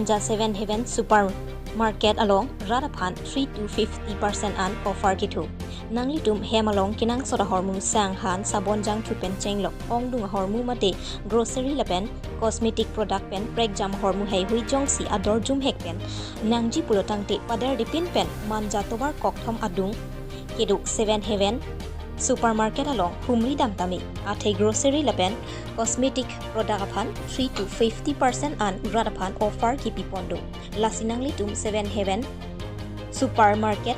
Manja 7 Heaven Supermarket along Radaphan 3 to 50% an offer kitu. Nang litum hem along kinang soda hormu sang han sabon jang thupen chenglok ong dung hormu mate grocery lapen cosmetic product pen prek jam hormu hei hui jong si ador jum hek pen nang ji pulotang te padar dipin pen manja tobar kok thom adung kedu 7 Heaven Supermarket along humri dam tami athe grocery lapen cosmetic product aphan 3 to 50% an radaphan offer kipi pondo lasinang litum 7 Heaven Supermarket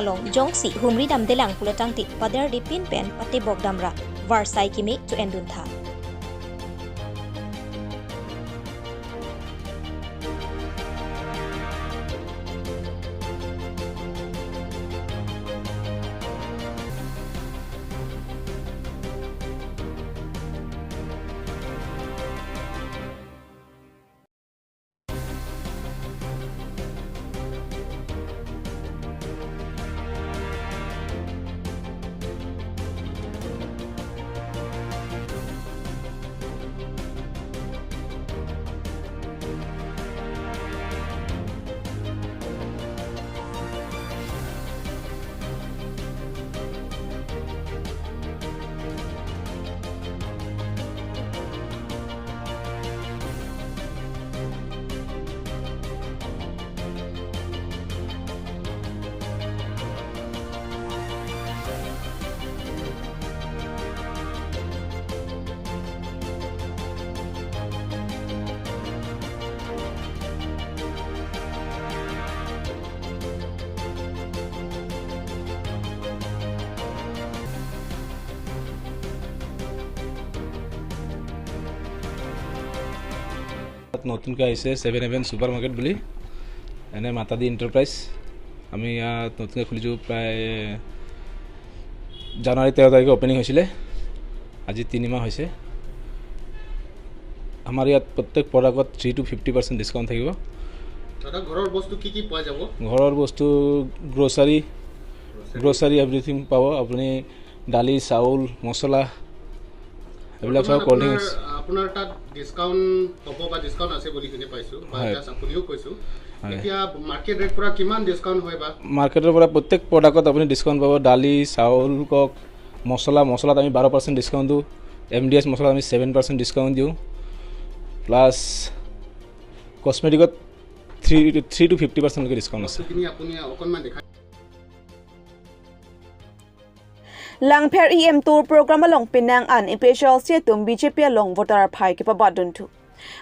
along jongsi humri dam delang pulatang ti padar dipin pen pate bok damra varsai kimi to endun tha নতুনকৈ আহিছে 7 Heaven Supermarket বুলি এনে মাতাদি এণ্টাৰপ্ৰাইজ আমি ইয়াত নতুনকৈ খুলিছোঁ প্ৰায় জানুৱাৰী 13 তাৰিখে অপেনিং হৈছিলে আজি 3 মাহ হৈছে আমাৰ ইয়াত প্ৰত্যেক প্ৰডাক্টত 3 to 50% ডিছকাউণ্ট থাকিব দাদা ঘৰৰ বস্তু কি কি পোৱা যাব ঘৰৰ বস্তু গ্ৰ'চাৰী এভৰিথিং পাব আপুনি দালি চাউল মছলা এইবিলাক সব ক'ল্ড ড্ৰিংকছ আপোনাৰ তাত ডিছকাউণ্ট হ'ব বা ডিছকাউণ্ট আছে বুলি কিনে পাইছোঁ বা জাষ্ট আপুনিও কৈছোঁ এতিয়া মাৰ্কেট ৰেট পৰা কিমান ডিছকাউণ্ট হয় বা মাৰ্কেটৰ পৰা প্ৰত্যেক প্ৰডাক্টত আপুনি ডিছকাউণ্ট পাব দালি চাউল কক মছলাত আমি 12% ডিছকাউণ্ট দিওঁ MDS মছলাত আমি 7% ডিছকাউণ্ট দিওঁ প্লাছ কছমেটিকত 3 to 50% লৈকে ডিছকাউণ্ট আছে আপুনি অকণমান দেখা Langpher EM Tour program along Penang an special setum BJP along voter phai ke pabadun thu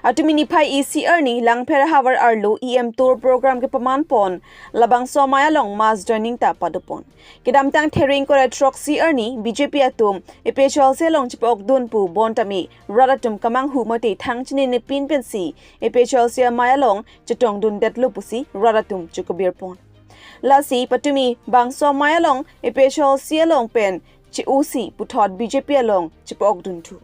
atumini phai EC erni Langpher Havar Arlo EM Tour program ke paman pon labang somaya along mass joining ta padupon kidam tang thering kore troxy erni BJP atum special se long chipok dun pu bontami radatum kamang hu mate thang chini ne pin pensi special se maya long chitong dun detlu pusi radatum chukubir pon Lasi patumi bang somaya long special se long pen chi usi puthot BJP along chipok dun thu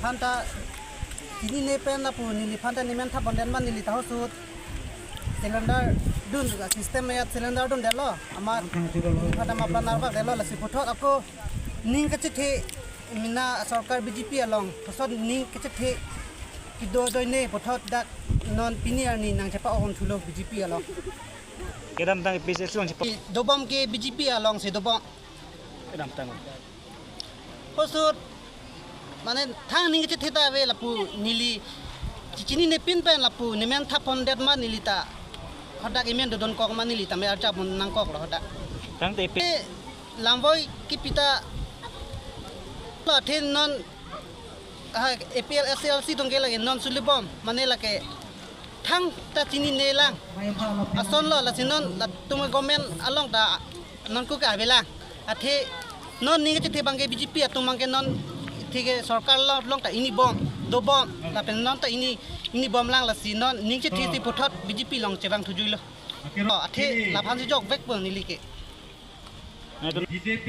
Phanta ini nepen na pu nili phanta nimen tha bonden man nili tahu sut cylinder dun juga sistem ya cylinder dun delo amar phanta ma planar ba delo lasi puthot ako ning ka chithi mina sarkar BJP along phosot ning ka chithi kido doine puthot dak non pinier ni nang chapa on thulo BJP along kedam tang PCS long si dobom ke BJP along se dobom kedam tang phosot মানে থাং নিংকে থিতা বে লাপু নীলি চিনি নে pin pen লাপু নিমেন থাপন দেত মা নীলিতা হডাক ইমেন দদন কক মা নীলিতা মে আরচা বন নাং কক হডা tang te pe লাম্বই কি পিতা লা থিন নন APL SLC দংগে লাগে নন সুলিবম মানে লাগে থাং তা চিনি নে লাং আসন লা সিনন লা তুমে গভর্নমেন্ট আলং তা নন কু কা বেলা আথে নন নিংকে থি বাঙ্গে BJP তুমাঙ্গে নন ठीक है सरकार लोग ता इनी बम दो बम ला पेन नन ता इनी बम लांग ला सी नन निंग चे थी पुथत BJP लोग चेबांग थुजुइ लो अथे ला फान जक बेक प निली के BJP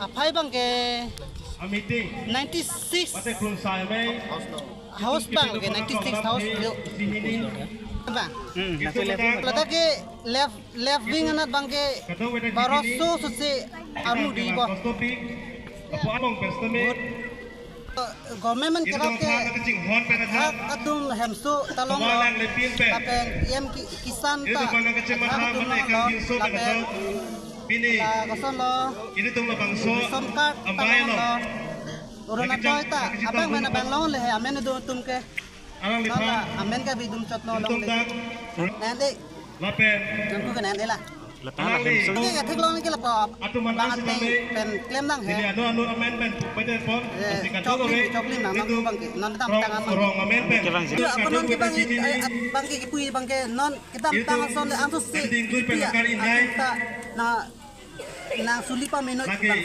अफाइ बांग के मीटिंग 96 मते खुन साय में हाउस बांग के 96 house bang lada ke left wing anat bang ke baroso suse amu di bo government man kerap ke atum hemsu talong lapen PM kisan ta atum lapen koson lo koson card talong lo corona toy ta abang mana bang lo le amen do tum ke nala amen ka bidum chot no lo le nanti jangku ke nanti lah ini ya thik long ni ke lapop bangat ni pen claim nang he choklim nang nang bang ke non tam tangan ya apa non ke bang ke pui bang ke non kita tangan son le antus se ya kita na sulipa menot bang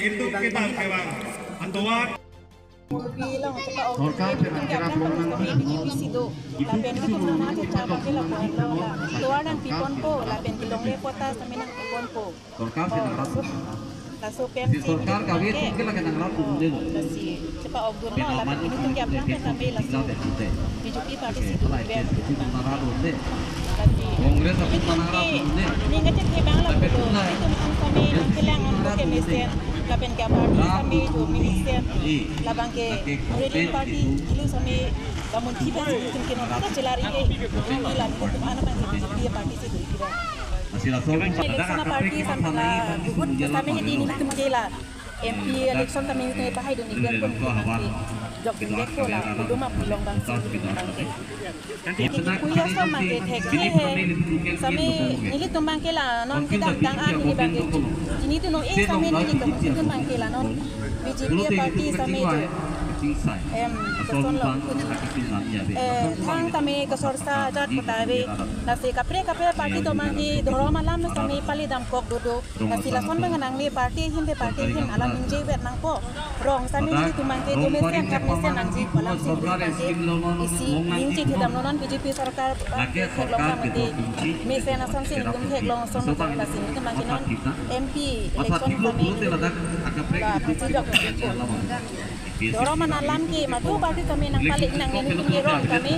bilang cepat orang tinggalkan kami BJP sido lapen itu mana tu cara kita lakukan luar dan pipon po lapen kilong lepota kami nak pipon po laso PMC सरकार का वेत के लगे नगरा तुंदे si cepat orang no lapen ini tinggalkan kami laso BJP parti sido नगरा तुंदे कांग्रेस अपन नगरा तुंदे ni ngecek ke bang lah itu kami kelang untuk ke mesin lapen ke parti kami jo minister labang ke ruling party ilu kami kamu tiba mungkin kita celari ke ilan untuk anak bang dia parti itu kira masih langsung election party sampai kami ini itu kela MP election kami itu pahai dan dia pun job bingek ko lah itu mah belum bang kuya sama ke tek kami ini tumbang kela non kita tangan ini bang ini tu no kami ini tumbang kela non BJP party kami itu keson lo thang kami kesorsa jat putawe nasi kapre party to mangi doro malam kami pali dam kok dodo nasi lason mengenang ni party hin alam inje wet nang po rong kami ini tumbang ke jemesen kami sen anji malam si isi inji hidam non BJP sarkar long kami mesen asan sin dum hek long son kang nasi itu mangi non MP election kami Doro manalam ki matu parti kami nang paling nang ini rong kami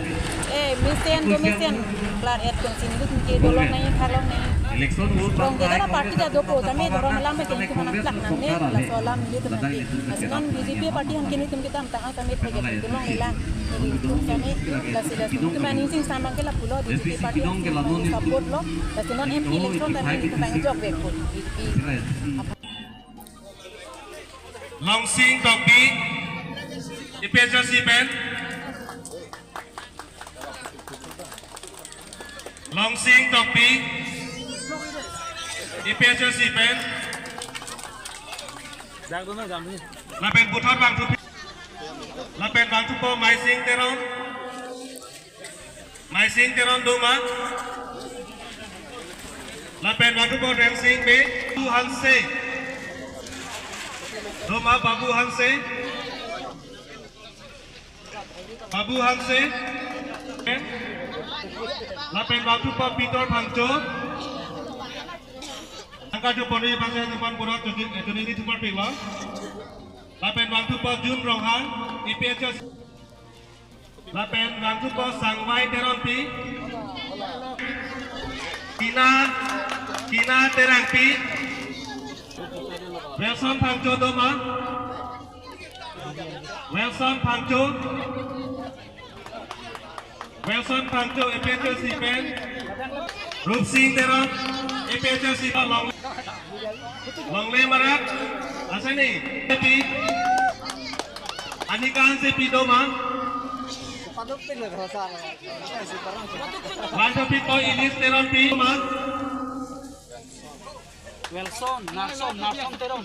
mesen klar et kong sini tu ki dolong nai thalong nai rong kita parti da dopo kami doro malam ke tu manang plak nang ne la solam ni tu nanti asan BJP parti han kini tum kita tang kami thege tulong nilang tum kami la sila tu mani sing samang ke la pulo BJP parti support lo la sinon MP election kami tu bang job back pun Long Sing Topi Special Sipen Long Sing Topi Special Sipen Lapen Putar Bang Tupi Lapen Bang Tupo Mai Sing Teron Duma Lapen Bang Tupo Rem Sing Be Tu Hanse Doma Babu Hanse Lapen Batu Pa Pitor Bangjo Angka Joponi Bangsa Depan Pura Jodini Tupar Pila Lapen Batu Pa Jun Rohan IPHS Lapen Batu Pa Sangwai Teronpi Kina Terangpi Wilson Bangjo Doma Wilson Bangjo EPHS Sipen Rup Sing Teron EPHS Sipen Longle Marat Asani Tepi Anika Hanse Pidoma Lanto Pito Ilis Teron Pidoma Wilson Narson terong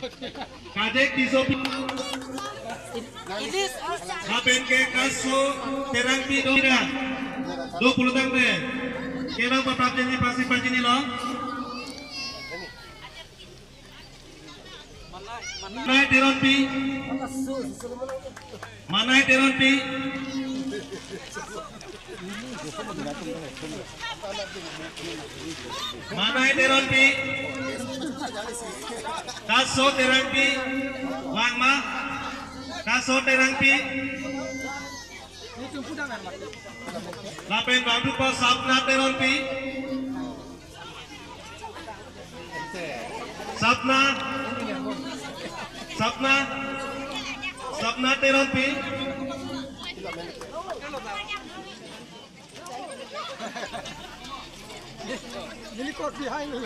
Kadek Disopi Ilis Lapen ke Kaso Terang Pidoma 20 tang deh Kira patap janji pasti pajini lo Manai Teron Pi Kaso Terang Pi Wangma Kaso Terang Pi Lapen Bangdu Po Sapna Teron Pi Sapna Teron Pi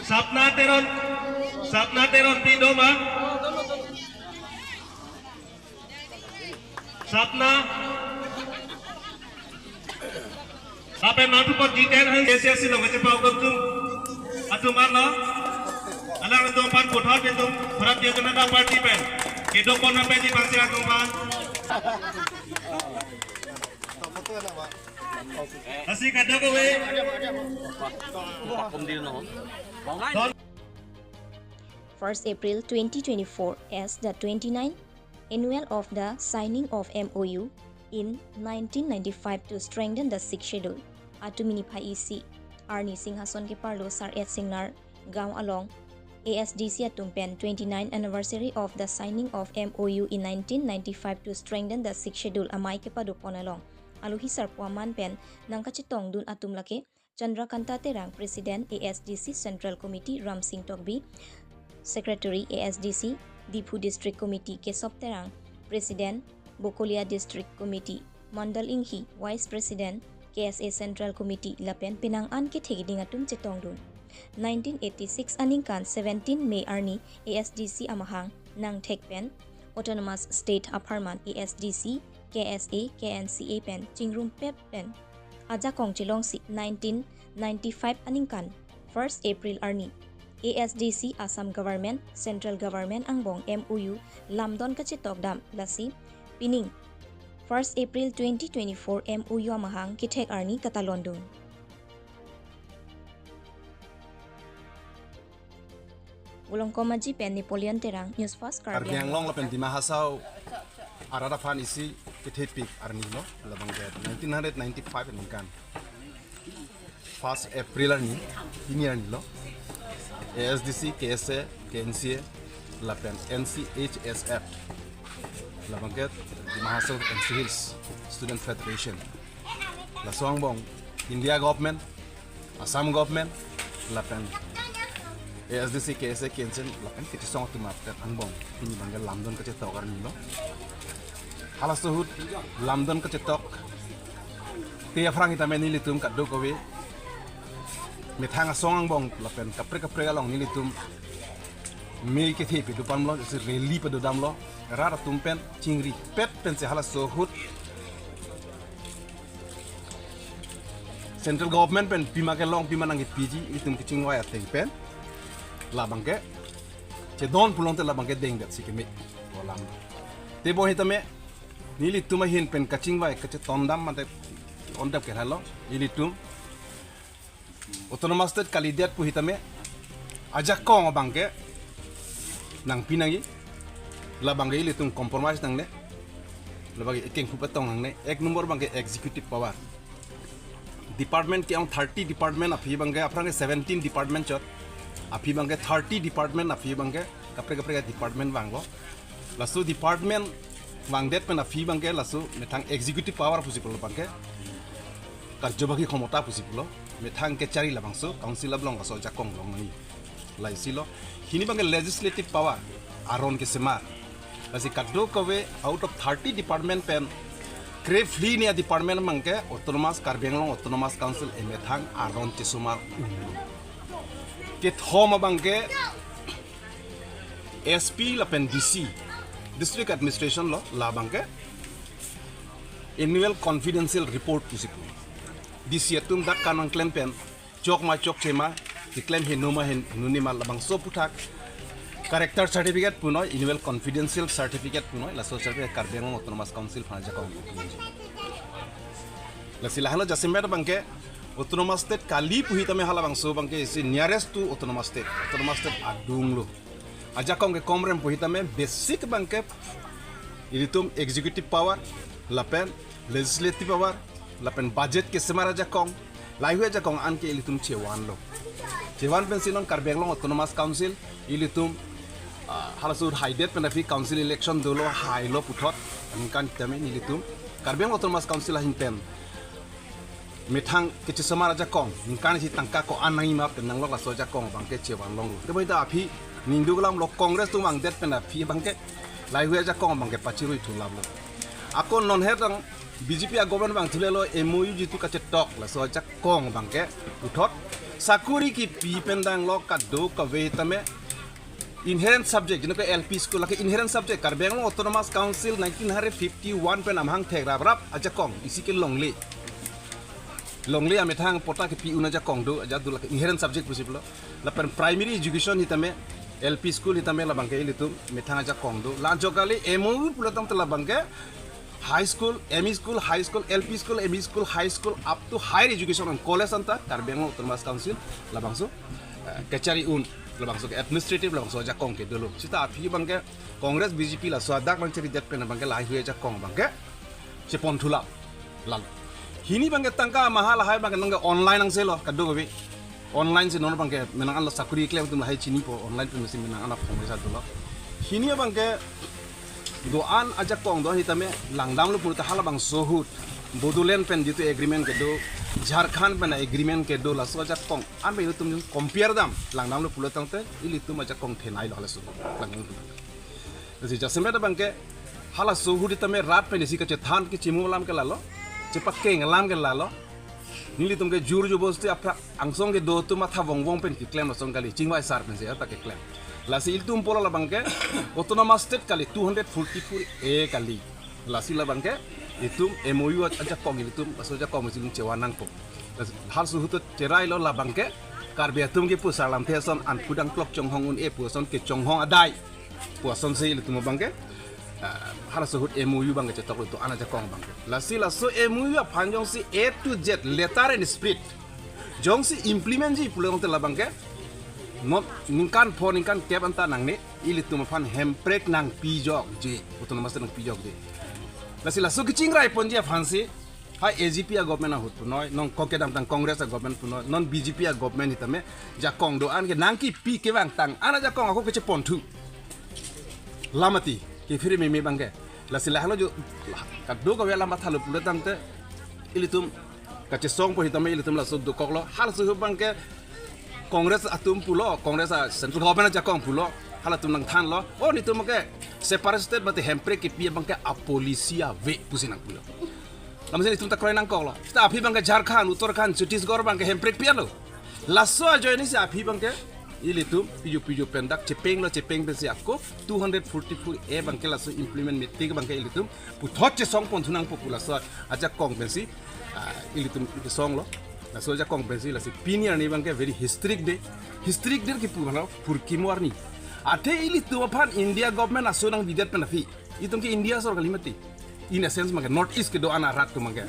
Sapna Teron Pindoma. Sapna. Lapen mantu pot G10 hang SSC lo macam apa tu? Atu mana? Alang itu empat putar itu berat dia kena dah parti pen. Hidup pun sampai di bangsa tuan. Asik kada kowe. First April 2024 as the 29th annual of the signing of MOU in 1995 to strengthen the sixth schedule. Atumini Paisi Arni Singhason ke Parlo Sar Et Singnar Gaon Along ASDC Atumpen 29th anniversary of the signing of MOU in 1995 to strengthen the sixth schedule amai ke padupon along. Aluhi Sarpuaman Pen Nangkachitong Dun Atumlake Chandrakanta Terang President ASDC Central Committee Ram Singh Tokbi Secretary ASDC Diphu District Committee Kesop Terang President Bokolia District Committee Mandal Inghi Vice President KSA Central Committee Lapen Pinangan ke Thegiding Atum Chitong Dun 1986 Aningkan 17 May Arni ASDC Amahang Nang Thekpen Autonomous State Apartment ASDC KSA KNCA Pen Chingrum Pep Pen Aja Kong Chilong si 1995 Aningkan 1st April Arni ASDC Assam Government Central Government Angbong MOU Lamdon Kachitok Dam Lasi Pining 1st April 2024 MOU Amahang Kithek Arni Katalondon. Ulong Komaji Pen Napoleon Terang News Fast Karbiang Long Lapen di Mahasau Arada Fan isi Kithek Pik Arni no labang 1995 ini kan 1st April Arni ini Arni lo ASDC KSA KNCA Lapen NCHSF labang di Mahasau NC Hills Student Federation la Songbong India Government Assam Government lapen ASDC KSA KNCA lapen kita song tu market angbong ini bangga London ke cetok kan lo halas tuhut London ke cetok tiap orang kita main nilitum kat do kowe methanga song angbong lapen kapre along nilitum me ke thi depan lo se reli pada dam lo rara tumpen cingri pet pen se halas sohut central government pen pima ke long pima nangi PG itum ke cingwa ya teng pen la bangke ce don pulong te la bangke deng dat sikeme olam te bo hitame nili tuma hin pen kacingwa ke ce tondam mate ondap ke halo nili tum autonomous state kalidiat pu hitame ajak ko ngabangke nang pinangi la bangga ili tung compromise nang ne la bagi ekeng kupatong nang ne ek number bangga executive power department ke 30 department api bangga aprang 17 department chot api bangga 30 department api bangga kapre department banggo lasu department wangdet pen api bangga lasu metang executive power pusipolo bangga karjobagi khomota pusipolo metang ke cari la bangso council ablong kaso jakong long ni laisilo hini bangga legislative power aron ke semar Asi kaddo kowe out of 30 department pen crave flee ni department mangke autonomous Karbianglong autonomous council emethang aron tisumar ke thoma bangke SP la pen DC district administration lo la bangke annual confidential report pusipu DC atum dak kanang claim pen chok ma chok chema claim henoma hen nunima labang so putak character certificate puno annual confidential certificate puno la so certificate Karbianglong autonomous council phana jakong la silahalo jasimber bangke autonomous state kali puhi tame hala bang so bangke is nearest to autonomous state adung lo ajakong ke komrem puhi tame basic bangke ilitum executive power lapen legislative power lapen budget ke semara jakong laihu jakong anke ilitum chewan pensilon Karbianglong autonomous council ilitum halasur haidet penafi council election dolo hailo puthot angkan tame nilitum Karbianglong autonomous council hin pen methang kichi samara jakong ingkan si tangka ko anangi ma penang lo so jakong bangke chewan long te boida api ningdulam lo congress tu mang det penafi bangke laihu jakong bangke pachiru thulam lo Ako non herang BJP a government bang thulelo MOU jitu ka tok la so jak kong bang ke uthot sakuri ki pi pendang lo ka do ka ve tame inherent subject jino ke LP school la ke inherent subject Karbeng Autonomous Council 1951 pen amhang thek rap rap aja kong isi ke longle ame thang pota ke pi una ja kong do aja do la ke inherent subject possible la pen primary education hitame LP school hitame la bang ke ilitum me thang aja kong do la jokali MOU pulatam tela bang ke high school, ME school, high school, LP school, ME school, high school, up to higher education and college anta Karbeng Autonomous Council labangso kechari un labangso ke administrative labangso aja kong ke dulu sita api bangke Congress BJP la swadak bang ceri det pen bangke lai huya aja kong bangke se ponthula lal hini bangke tangka mahal hai bangke nangke online ang selo kado gobi online se non bangke menang Allah sakuri klem tum hai chini po online tu mesti menang anak Congress dulu hini bangke doan aja kong do hitame langdam lu purta halabang sohut Bodoland pen ditu agreement ke do Jharkhand pen agreement ke do la so aja kong an be tum compare dam langdam lu pulotang te ili tum aja kong thenai lo halasu langdam tu ji jasme da bangke hala sohut hitame rat pen isi ke than ke chimu lam ke lalo cepak ke ngalam ke lalo nili tum ke jur jo bosti apra angsong ke do tu matha wong pen ki claim song kali chingwai sar pen se ta ke claim lasi iltum pola la bangke autonomous state kali 244 a kali lasi la bangke itu MOU aja kong itu maksud aja kong mesti cewanang po hal suhut cerai lo la bangke karbia tum ke pusar lam theson an pudang klok chonghong un e puson ke chonghong adai puson se itu mo bangke hal suhut MOU bangke cetok itu an aja kong bangke lasi la so MOU panjang si A to Z letter and spirit jong si implement ji pulang te la bangke not ningkan po ningkan kep anta nang ni ili tu mafan hemprek nang pijok je autonomous nang pijok je lasi la so kiching rai ponja fansi hai AGP a government a hut punoi non kokedam tang congress a government punoi non BJP a government hitame ja kong do an ke nang ki pi ke bang tang ana ja kong ako ke pontu lamati ke firi me bangke lasi la halo jo ka do ko wela mathalu puletam te ili tum ka che song po hitame ili tum la so do koklo hal so bangke Congress atum pulo Congress central government aja kong pulo hala tum nang than lo oh ni tum ke separate state bate hempre ke pia bangke a polisia ve pusinang pulo lam sini tum ta kroy nang kong lo sta api bangke Jharkhand Uttarakhand Chhattisgarh bangke hempre pia lo lasso ajo ni se api bangke ili tum piju pendak cepeng pe se akko 244 a bangke lasso implement meeting bangke ili tum puthot che song pon thunang population aja kong pensi ili tum ke song lo la soja kong pensi la si pinier ni bangke very historic day ki purana purkimor ni ate ili tu apan India government asonang bidet penafi itum ke India sor kalimati in a sense mage north east ke do ana rat tu mage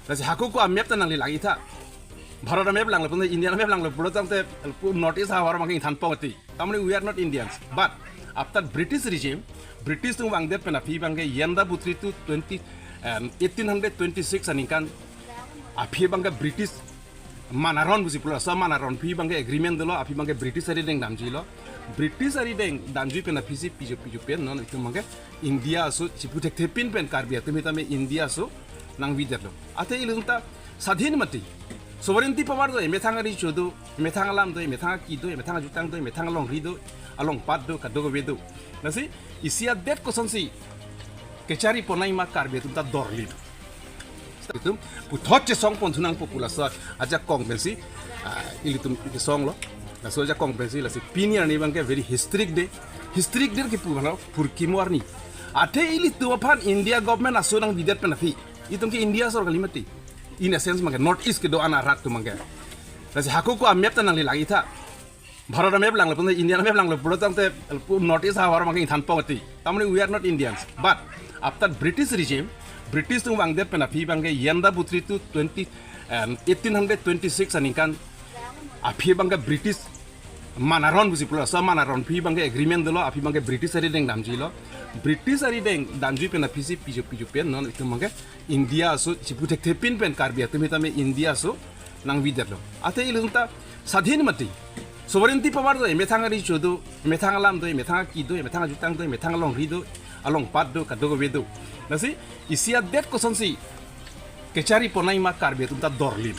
la si hakku ko map tanang li lagi tha bharat map lang la pun India map lang la pulotam te north east hawar mage than pawati tamni we are not Indians but after British regime British tu bang det penafi bangke yenda putri tu 1826 aninkan api bangga British manaron busi pula sa manaron pi bangga agreement dolo api bangga British ari deng damji lo British ari deng damji pena pisi piju pen non itu bangga India so ciputek tepin pen karbia tumi India so nang wider lo ate ilunta sadhin mati sovereignty power do emethanga ri chodo emethanga lam do emethanga ki do emethanga jutang do emethanga long ri do along pat do kadogo bedo nasi isia det kosonsi kecari ponai ma karbia tunta dorli itu puthot che song pon thunang population aja kong pensi ili tum ke song lo la so aja kong pensi la si pinier ni bangke very historic day ki purana purkimor ni ate ili tu apan India government asonang bidet penafi itum ke India sor kalimati in a sense mage north east ke do ana rat tu mage la si hakku ko map tanang li lagi tha bharat map lang la pun India map lang la pulotam te north east hawar mage than pawati tamni we are not Indians but after British regime British tu bang det penafi bangke yenda putri tu 1826 aninkan api bangga British manaron busi pula sa manaron pi bangke agreement dolo api bangke British ari deng damji lo British ari deng damji penafi si piju pen non itu bangke India so ciputek tepin pen karbia tumi India so nang wider lo ate ilunta sadhin mati sovereignty power do emethanga ri chodo emethanga lam do emethanga ki do emethanga jutang do emethanga long ri do along pat do kadogo bedo nasi isia det kosonsi kecari ponai ma karbia tunta dorli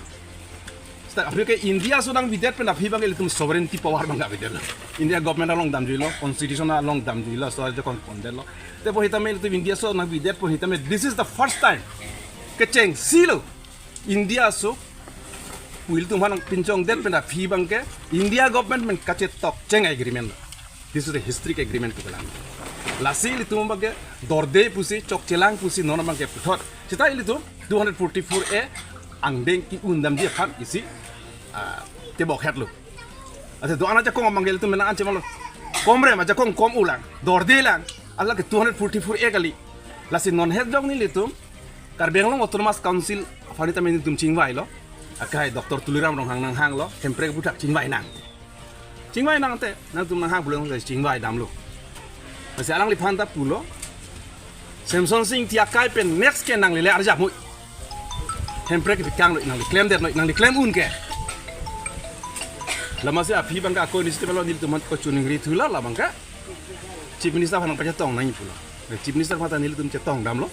Tapi ke India sudah bidet pen api bang itu sovereignty power bang bidet lo. India government along dam juilo, constitution along dam juilo, so aja kon kondel lo. Tapi hitame itu India so nang bidet pun hitame this is the first time keceng silo India so puil tu manang pincong det pen api bang ke India government men kace tok ceng agreement. This is the historic agreement tu kelang. Lasil itu mbak dorde pusi cok celang pusi nona bang ke putot. Cita itu 244A angdeng ki undam dia kan isi te bok het lu ate do ana ja ko mangel tu mena anche malo komre ma ja ko kom ulang dorde lang alla ke 244 e kali la si non het jong ni litum karbeng long autonomous council fanita men tum chingwai lo akai doktor tuliram rong hang nang hang lo kempre budak chingwai nang te nang tum nang hang bulong ke chingwai dam lu masi alang li phanta pulo Samson Singh tiakai pen next ke nang lele arja mu Hempre kita kang nang diklaim der nang diklaim un ke. Lama se api bangka ko inisiatif lo nil tuman ko chuning ri thula la bangka. Chief minister phanang pa tong nang pula. Chief minister mata nil tum chetong dam lo.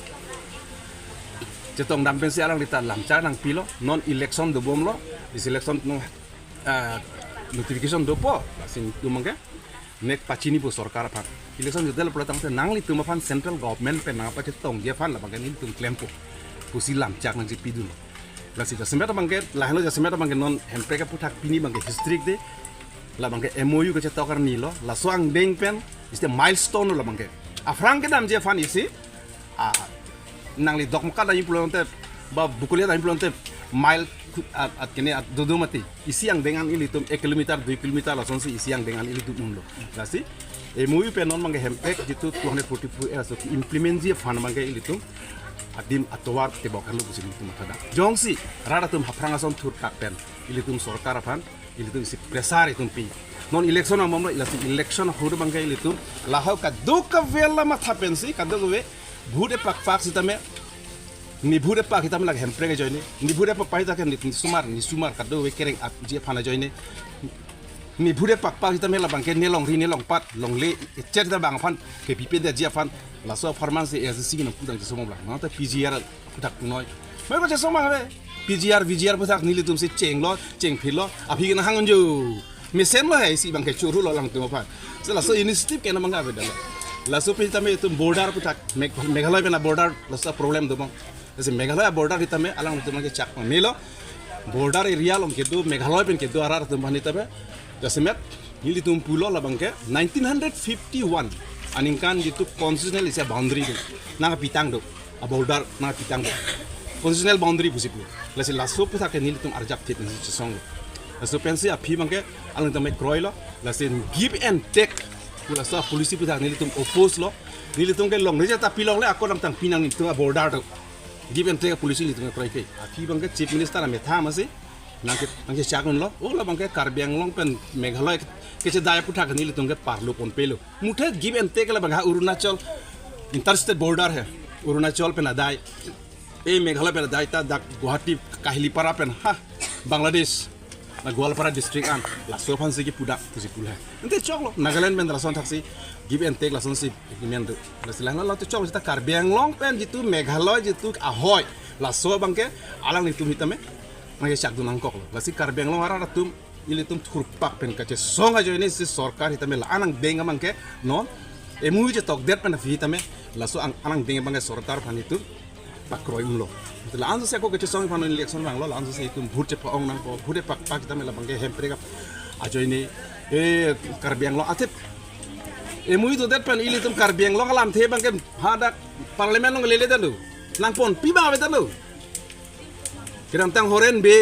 Chetong dam pen se alang dita lam cha nang pilo non election do bom lo. This election no notification do po sing tumangka. Nek pachini po sarkar phan. Election jodel pula tang nang li tum phan central government pe nang pa chetong dia phan la bangka nil tum claim po. Pusilam cak nang jipi dulu. Lasi jasemeta bangke lahlo jasemeta bangke non hempeka putak pini bangke district de la bangke MOU ke cetokar nilo la soang deng pen iste milestone la bangke. Afrang ke dam je fan isi nang li dok mukada impulonte ba bukulia da impulonte mile at kene at dodo mati isi yang dengan ini tum 1 kilometer 2 kilometer la sonsi isi yang dengan ini tu umlo. Lasi MOU pen non bangke hempek jitu 244 so implement je fan bangke ini tum adim atowar te bokar lu busi tum tada jongsi rada tum hapranga son tur kapen ilitum sorkar pan ilitum si presari tum pi non election amam ilasi election hodu bangkai ilitum lahau ka duka vela matha pensi ka dowe bude pak sitame ni bude pak hitam lag hempre ge joini ni bude pak pahita ke ni sumar ka dowe kereng at je phana joini ni bude pak hitame la bangke nelong ri nelong pat long le cher da bang fan ke pipe da je fan la so performance es sigi na pudang je somobla na ta PGR putak noi mai ko je somang be VGR putak nili tum se ceng philo aphi na hangon jo mesen lo hai si bang ke churu lo lang tu fan so la so initiative ke na manga be dala la so hitame tum border putak meghalaya na border la so problem do bang jese meghalaya border hitame alang tum ke chak melo border area lom ke do meghalaya pen ke do arar tum hanitabe jasemet nili tum pulo la bang ke 1951 aningkan gitu constitutional is a boundary do na pitang do a border na pitang do constitutional boundary busipu lasi laso puta ke nil tum arjap fit ni song laso pensi a phi bangke alang tame kroilo lasi give and take pula sa polisi puta nil tum oppose lo nil tum ke long reja ta pilong le akon tang pinang ni tum a border do give and take polisi ni tum kroi ke a phi bangke chief minister a metha masi nangke chakun lo o la bangke karbiang long pen meghalaya ke daya puta ke nil tum ke parlo pon pelo muthe give and take la bangha Arunachal interstate border hai Arunachal pe na dai ए मेघालय पे दायता dak Guwahati Kahilipara pen ha Bangladesh na Gwalpara district an la sofan se ki pudak pusi pulha ente choklo Nagaland pen rason taksi give and take la son si agreement la silang la to choklo ta Karbiang long pen jitu Meghalaya jitu ahoy la so bangke alang ni tum hitame ngai chak dunang kok la si Karbiang long ara tum ili tum thurpak pen ka che songa joine si sarkar hitame la anang benga mangke non e mui je tok det pen hitame la so anang benga bangke sarkar phanitu pakroi umlo la anso se ko ke song fan election bang lo la anso se tum bhut che paong nang ko bhut pak kita me la bang ke hempre ka ajo ini Karbiang lo atep e mui to det pan ili tum Karbiang lo lam the bang ke hada parliament lo lele dalu nang pon pi ba dalu kiram tang horen be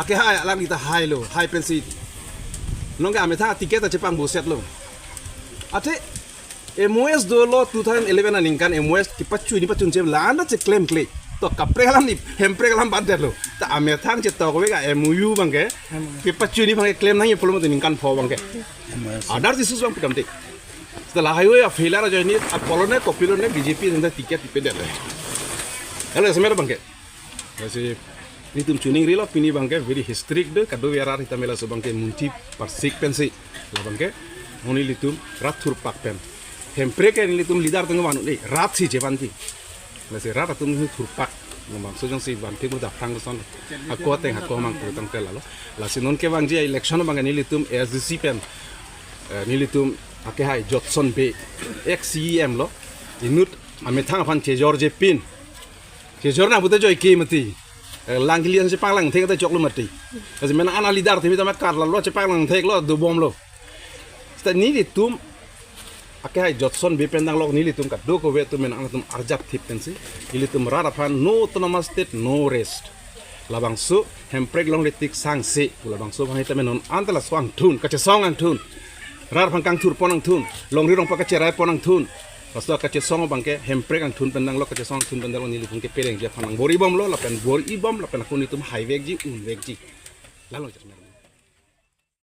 ake hai alam kita hai lo hai pensi nong ame tha tiket a chepang buset lo ate MOS dolo 2011 aningkan MOS ki pachu ni pachun jem landa che claim clay to kapregalam ni hempregalam bader lo ta ame thang che to ga MOU bangke ki pachu ni bangke claim nang problem to ningkan pho bangke adar disus bang putamte setelah highway a failure jo ni a polone kopilo ne BJP nda tiket tipe der hello semera bangke kasi ni tum chuning rilo pini bangke very historic de kado yarar hitamela so bangke munti persik pensi la bangke oni litum rathur pak pen hempre ke ni tum lidar tengah manu ni rat si jepanti nasi rat tum thurpak ngomong sujung si ban pik muda phang son aku teng aku mang tu tang tel la sinon ke bang je election bang ni litum SDC pen ni litum ake hai Johnson be XCM lo inut ame thang phan che George pin che jorna buta joy ke mati langgilian se panglang thek ta jok lu mati kasi mena analidar thimi ta mat kar lo che panglang thek lo du bom lo sta ni litum ake hai Johnson be pendang lo ni litum ka do ko we tu mena anatum arjak thip pensi ilitum rara phan no autonomous state no rest labang su hemprek long letik sang se labang su bang hita menon antala swang thun ka che song ang thun rar phang kang thur ponang thun long ri rong pa ka che rai ponang thun pasto ka che song bangke hemprek ang thun pendang lo ka che song thun pendang lo ni litum ke pereng je phanang bori bom lo la pen bori bom la pen akuni tum highway ji un weg ji lalong